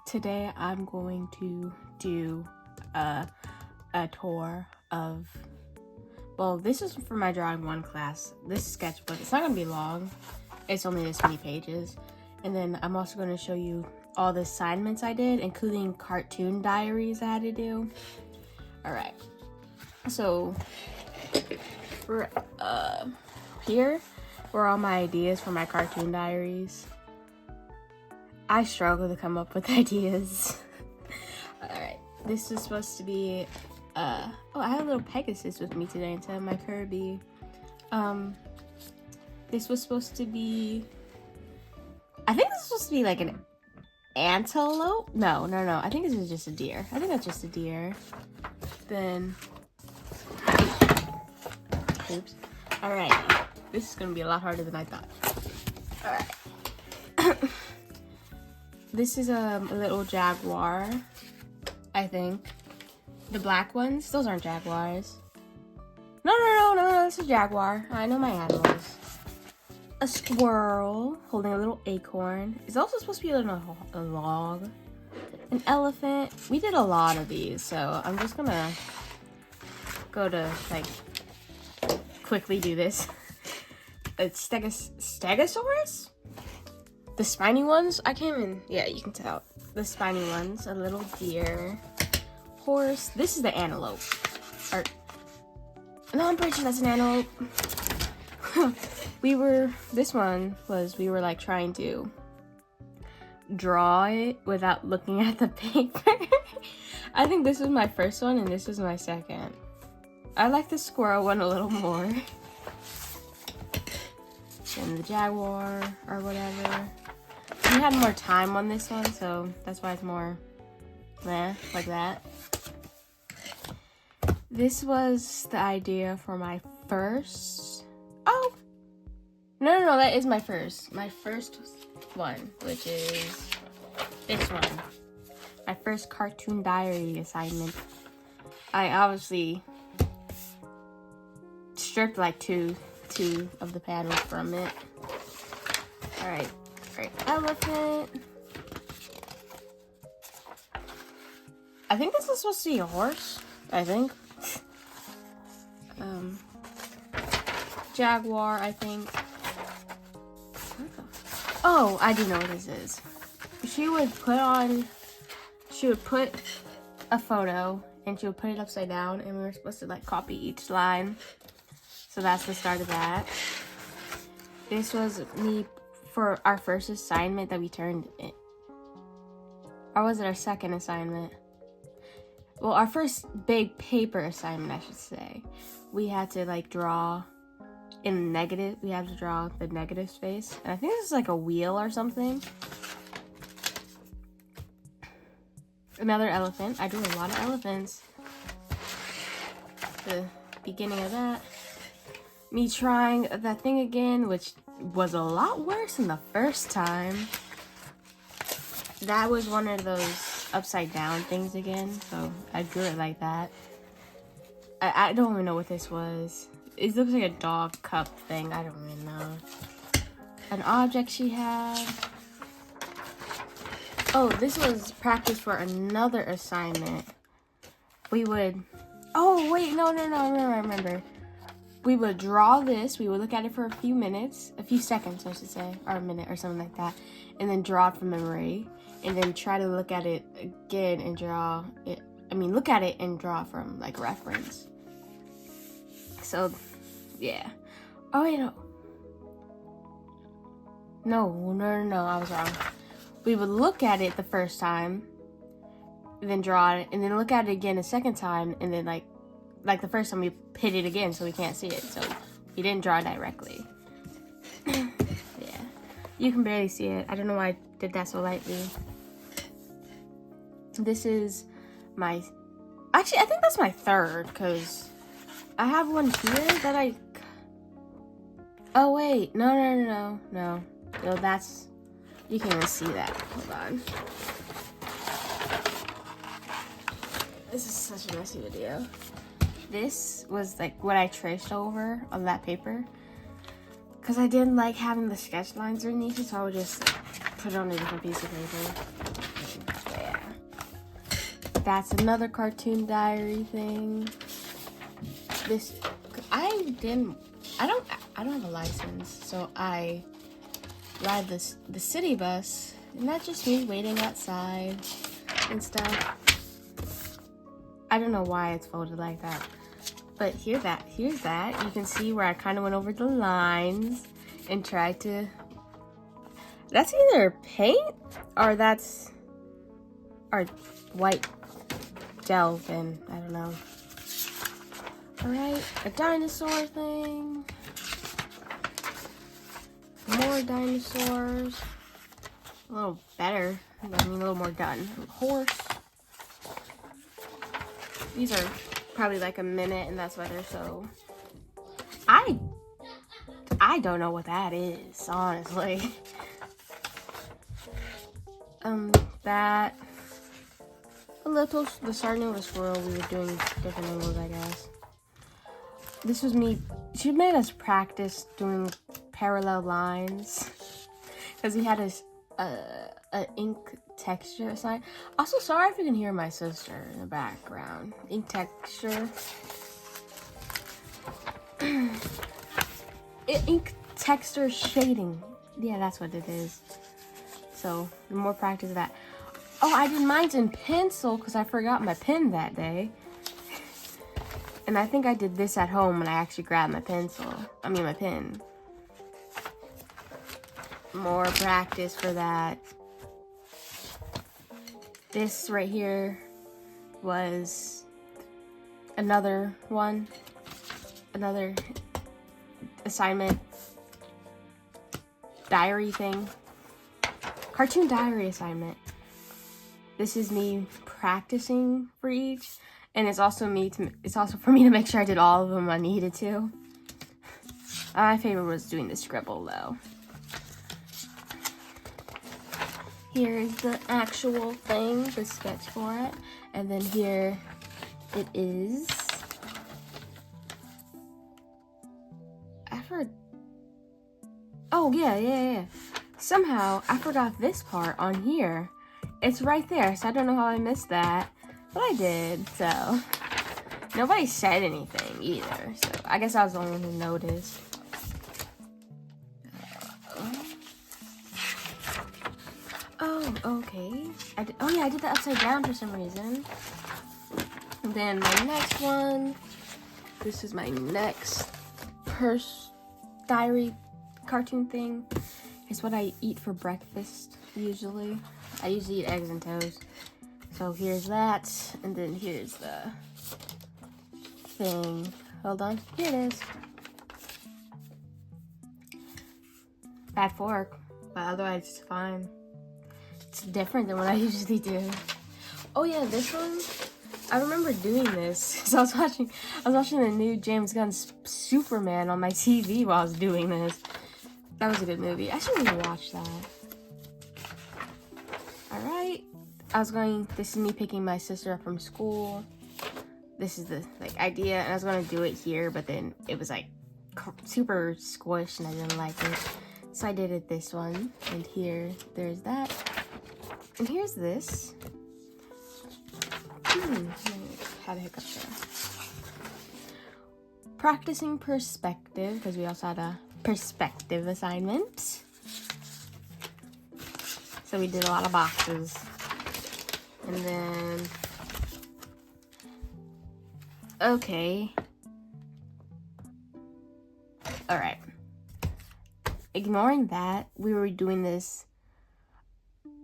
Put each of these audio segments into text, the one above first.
Today I'm going to do a tour of, well, this is for my drawing one class. This sketchbook, it's not going to be long. It's only this many pages. And then I'm also going to show you all the assignments I did, including cartoon diaries I had to do. Alright, so here were all my ideas for my cartoon diaries. I struggle to come up with ideas. Alright, this is supposed to be, oh, I have a little Pegasus with me today instead of my Kirby. This was supposed to be, I think this was supposed to be like an antelope? No, I think this is just a deer. I think that's just a deer. Then, oops. Alright, this is gonna be a lot harder than I thought. Alright. This is a little jaguar, I think. The black ones, those aren't jaguars. No, this is a jaguar. I know my animals. A squirrel holding a little acorn. It's also supposed to be a log. An elephant. We did a lot of these, so I'm just gonna go to, like, quickly do this. A stegosaurus? The spiny ones? I can't even, yeah, you can tell. The spiny ones, a little deer, horse. This is the antelope. Or, no, I'm pretty sure that's an antelope. we were like trying to draw it without looking at the paper. I think this is my first one and this is my second. I like the squirrel one a little more. And the jaguar or whatever. We had more time on this one, so that's why it's more like that. This was the idea for my first. Oh! No, that is my first. My first one, which is this one. My first cartoon diary assignment. I obviously stripped like two of the panels from it. Alright, elephant. I think this is supposed to be a horse, I think. Jaguar, I think. Oh, I do know what this is. She would put a photo and she would put it upside down and we were supposed to like copy each line. So that's the start of that. This was me for our first assignment that we turned in. Or was it our second assignment? Well, our first big paper assignment, I should say. We had to like draw in negative. We had to draw the negative space. And I think this is like a wheel or something. Another elephant. I drew a lot of elephants. The beginning of that. Me trying that thing again, which was a lot worse than the first time. That was one of those upside down things again, so I drew it like that. I don't even know what this was. It looks like a dog cup thing. I don't even know. An object she had. Oh, this was practice for another assignment. We would... Oh, wait, no, I remember. We would draw this, we would look at it for a few seconds, I should say, or a minute or something like that, and then draw it from memory, and then try to look at it again and draw it, look at it and draw from, like, reference. So, yeah. Oh, wait, no. No, I was wrong. We would look at it the first time, and then draw it, and then look at it again a second time, and then, like the first time we hit it again so we can't see it, so we didn't draw directly. Yeah, you can barely see it. I don't know why I did that so lightly. This is my, actually I think that's my third, because I have one here that oh wait, no, that's, you can't even see that. Hold on. This is such a messy video. This was like what I traced over on that paper because I didn't like having the sketch lines underneath it, so I would just put it on a different piece of paper. That's another Cartoon Diary thing. I don't have a license, so I ride the city bus, and that's just me waiting outside and stuff. I don't know why it's folded like that, but here's that. You can see where I kind of went over the lines and tried to. That's either paint or that's or white gel pen. I don't know. All right, a dinosaur thing. More dinosaurs. A little better. I mean, a little more done. Horse. These are probably like a minute, and that's why they're so. I don't know what that is, honestly. That. The sardine with a squirrel. We were doing different angles, I guess. This was me. She made us practice doing parallel lines because he had his ink texture sign. Also, sorry if you can hear my sister in the background. Ink texture. Ink texture shading. Yeah, that's what it is. So, the more practice of that. Oh, I did mine in pencil because I forgot my pen that day. And I think I did this at home when I actually grabbed my pen. More practice for that. This right here was another assignment, diary thing, Cartoon Diary assignment. This is me practicing for each. And it's also for me to make sure I did all of them I needed to. My favorite was doing the scribble though. Here's the actual thing, the sketch for it. And then here it is. Oh, yeah. Somehow I forgot this part on here. It's right there, so I don't know how I missed that. But I did, so. Nobody said anything either, so I guess I was the only one who noticed. Oh, okay. I did that upside down for some reason. And then my next one. This is my next diary cartoon thing. It's what I eat for breakfast, usually. I usually eat eggs and toast. So here's that, and then here's the thing. Hold on, here it is. Bad fork, but otherwise it's fine. It's different than what I usually do. Oh yeah, this one, I remember doing this because I was watching the new James Gunn Superman on my TV while I was doing this. That was a good movie. I should really watch that. All right. This is me picking my sister up from school. This is the idea, and I was gonna do it here, but then it was super squished and I didn't like it. So I did it this one, and there's that. And here's this. Had a hiccup there. Practicing perspective, because we also had a perspective assignment. So we did a lot of boxes. And then, okay. All right. Ignoring that, we were doing this.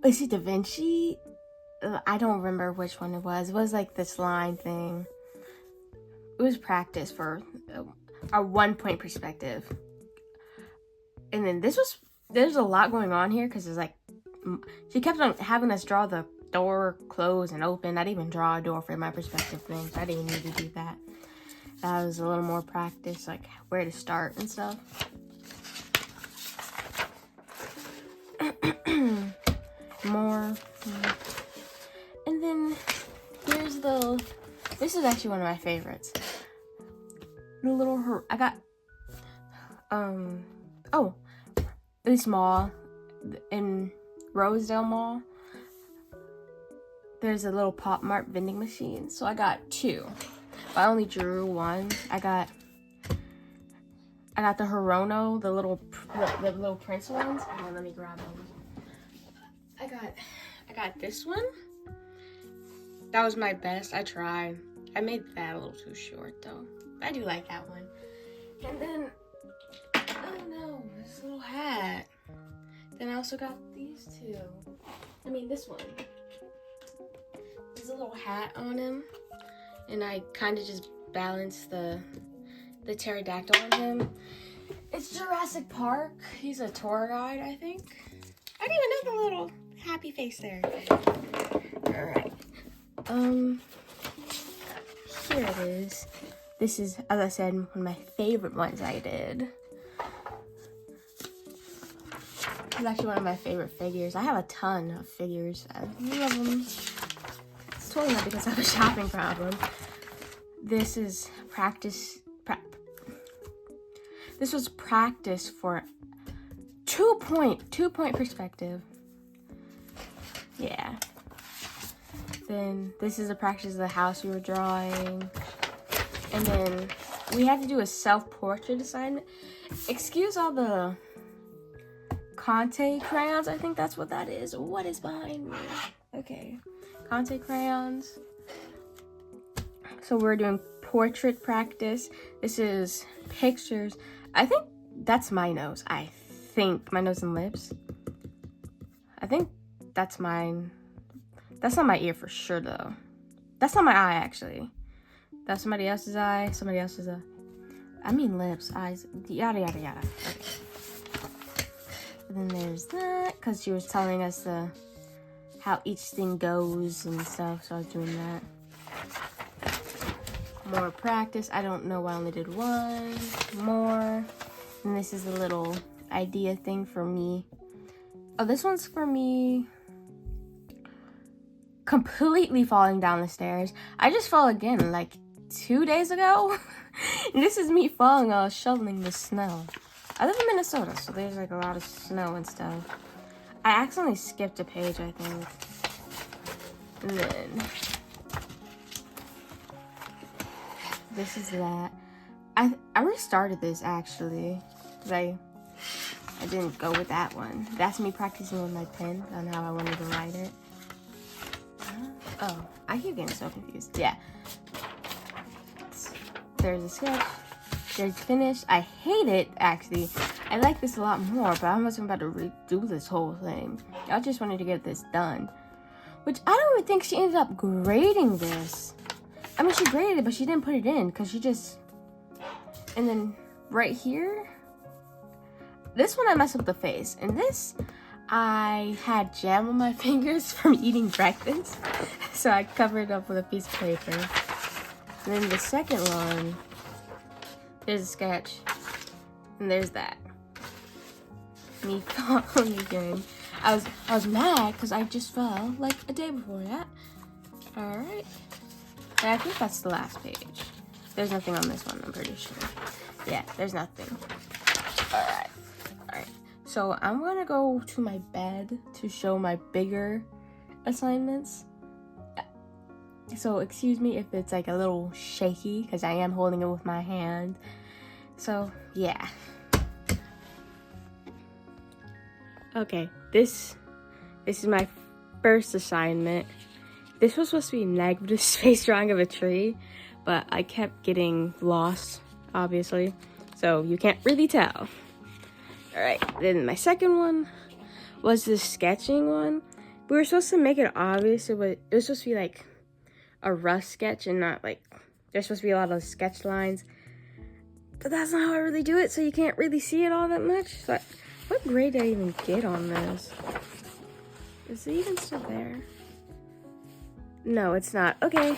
Is it Da Vinci? I don't remember which one it was. It was like this line thing. It was practice for a 1 point perspective. And then there's a lot going on here because it's she kept on having us draw the door close and open. I didn't even draw a door for my perspective thing, so I didn't need to do that. That was a little more practice, like where to start and stuff. More. And then here's this is actually one of my favorites. The little I got this mall in Rosedale Mall. there's a little Pop Mart vending machine. So I got 2. But I only drew 1. I got the Hirono, the little Prince ones. Oh, let me grab them. I got this one. That was my best. I tried. I made that a little too short though. I do like that one. And then, oh no, this little hat. Then I also got these 2. I mean, this one. There's a little hat on him. And I kind of just balanced the pterodactyl on him. It's Jurassic Park. He's a tour guide, I think. I didn't even know the little happy face there. Alright. Here it is. This is, as I said, one of my favorite ones I did. It's actually one of my favorite figures. I have a ton of figures. I love them. It's totally not because I have a shopping problem. This is This was practice for 2-point perspective. Yeah. Then this is a practice of the house we were drawing. And then we had to do a self-portrait assignment. Excuse all the Conte crayons. I think that's what that is. What is behind me? Okay. Conte crayons. So we're doing portrait practice. This is pictures. I think that's my nose. I think my nose and lips. I think that's mine. That's not my ear for sure though. That's not my eye actually. That's somebody else's eye. Somebody else's I mean lips, eyes, yada yada yada. Okay. And then there's that, because she was telling us how each thing goes and stuff. So I was doing that. More practice. I don't know why I only did 1 more. And this is a little idea thing for me. Oh, this one's for me completely falling down the stairs. I just fell again like 2 days ago. And this is me falling while shoveling the snow. I live in Minnesota, so there's like a lot of snow and stuff. I accidentally skipped a page, I think. And then this is that. I restarted this actually, because I didn't go with that one. That's me practicing with my pen on how I wanted to write it. Oh, I keep getting so confused. Yeah. There's a sketch. There's finished. I hate it actually. I like this a lot more, but I wasn't about to redo this whole thing. I just wanted to get this done. Which I don't even think she ended up grading this. I mean, she graded it, but she didn't put it in because she just... And then right here, this one I messed up the face. And this, I had jam on my fingers from eating breakfast. So I covered it up with a piece of paper. And then the second one, there's a sketch. And there's that. Me falling again. I was mad because I just fell like a day before that. Alright. And I think that's the last page. There's nothing on this one, I'm pretty sure. Yeah, there's nothing. Alright. Alright. So I'm gonna go to my bed to show my bigger assignments. So excuse me if it's like a little shaky because I am holding it with my hand. So yeah. Okay, this is my first assignment. This was supposed to be negative space drawing of a tree, but I kept getting lost, obviously. So you can't really tell. Alright, then my second one was the sketching one. We were supposed to make it obvious. It was supposed to be like a rough sketch and not like, there's supposed to be a lot of sketch lines. But that's not how I really do it, so you can't really see it all that much. So what grade did I even get on this? Is it even still there? No, it's not. Okay.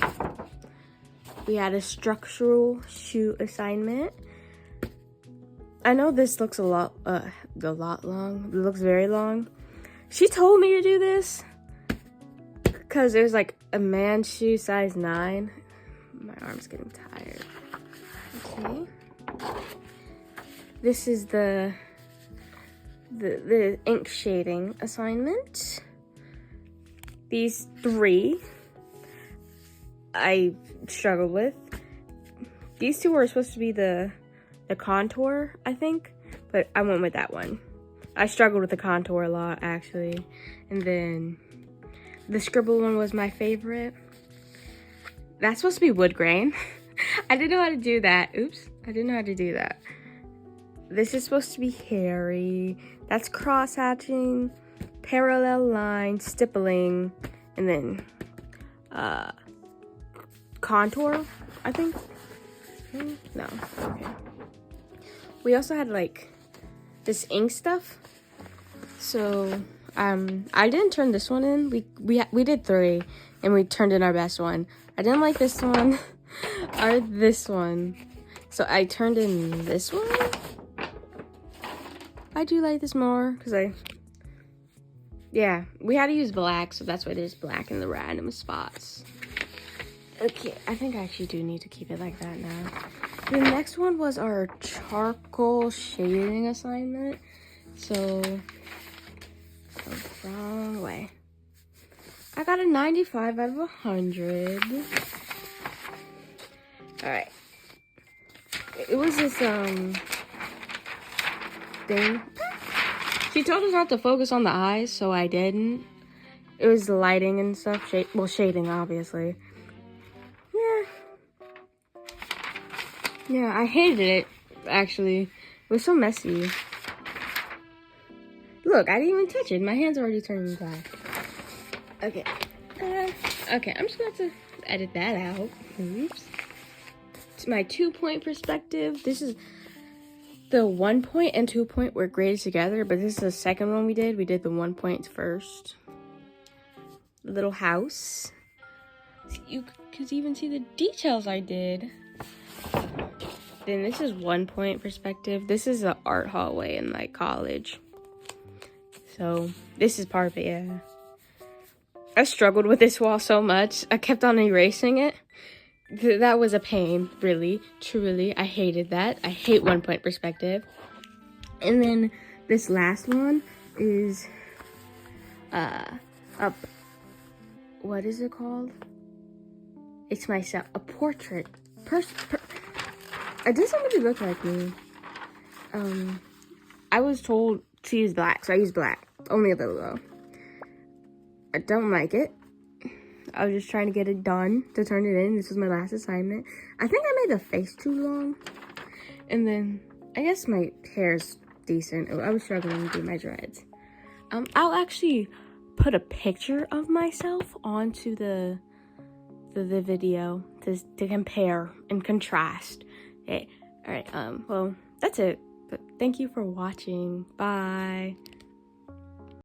We had a structural shoot assignment. I know this looks a lot long. It looks very long. She told me to do this because there's like a man's shoe size 9. My arm's getting tired. Okay. This is the ink shading assignment. These 3 I struggled with. These two were supposed to be the contour, I think, but I went with that one. I struggled with the contour a lot, actually. And then the scribble one was my favorite. That's supposed to be wood grain. I didn't know how to do that. Oops, I didn't know how to do that. This is supposed to be hairy. That's cross-hatching, parallel line, stippling, and then contour, I think. No, okay. We also had like this ink stuff. So I didn't turn this one in. We did 3, and we turned in our best one. I didn't like this one or this one, so I turned in this one. I do like this more because yeah, we had to use black, so that's why there's black in the random spots. Okay, I think I actually do need to keep it like that now. The next one was our charcoal shading assignment. So, wrong way. I got a 95 out of 100. Alright. It was this, thing. She told us not to focus on the eyes, so I didn't. It was the lighting and stuff. Shading, obviously. Yeah, I hated it, actually. It was so messy. Look, I didn't even touch it. My hand's already turning black. Okay. Okay, I'm just going to have to edit that out. Oops. To my 2-point perspective, this is the 1 point and 2 point were graded together, but this is the second one we did. We did the 1 point first. Little house. You could even see the details I did. Then this is 1 point perspective. This is an art hallway in like college. So this is part of it, yeah. I struggled with this wall so much. I kept on erasing it. That was a pain, really, truly. I hated that. I hate 1 point perspective. And then this last one is what is it called? It's myself, a portrait. It doesn't really look like me. I was told to use black, so I used black. Only a little though. I don't like it. I was just trying to get it done to turn it in. This was my last assignment. I think I made the face too long. And then I guess my hair's decent. I was struggling to do my dreads. I'll actually put a picture of myself onto the video to compare and contrast. Okay. All right. Well, that's it. But thank you for watching. Bye.